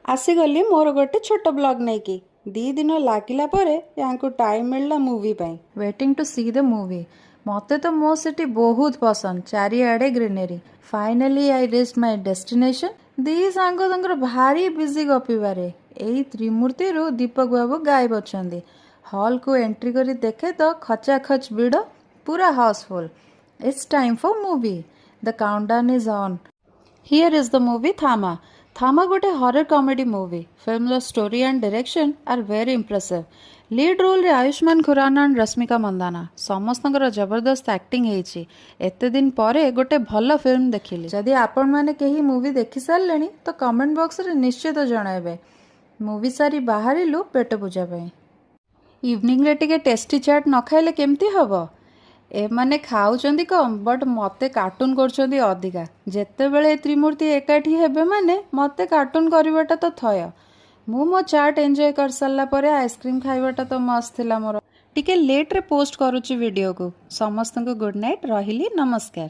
आसीगली मोर गोटे छोट ब्लॉग नहीं कि दी दिन लागिला परे यांकु टाइम मिलला मूवी पाई waiting to see the movie. मते तो मो सिटी बहुत पसंद, चारिआडे greenery. Finally I reached my destination. दी सांग तंकर भारी बिजी गपिबारे एई त्रिमूर्ति रु दीपक बाबू गायब अछंदी। हॉल को एंट्री करी देखे तो खचाखच भिड़, पूरा house full. It's time for movie. The countdown is on. Here is the movie Thamma. Thamma गोटे horror comedy movie. Film story and direction are very impressive. Lead role रे आयुष्मान खुराना एंड रश्मिका मंदाना समस्तंकर जबरदस्त एक्टिंग हेची। एते दिन परे गोटे भल फिल्म देखिली। जदि आपण माने केही मूवी देखि सारलेनी तो कमेंट बॉक्स रे निश्चित जणाइबे। मूवी सारी बाहरिलु पेट पूजा पई। इवनिंग रे टिके टेस्टी चाट न खाइले केमती हबो? ए माने खाउचंदी कम बट मते कार्टून करचंदी अधिका। जेतेबेले त्रिमूर्ति एकाठी हेबे माने मते कार्टून करिवाटा तो थय। मो चाट एंजॉय कर सारला परे आइसक्रीम खाइवाटा तो मस्त थिला मोर। टिके लेट रे पोस्ट करूची वीडियो को। समस्त को गुड नाइट। रहिली नमस्कार।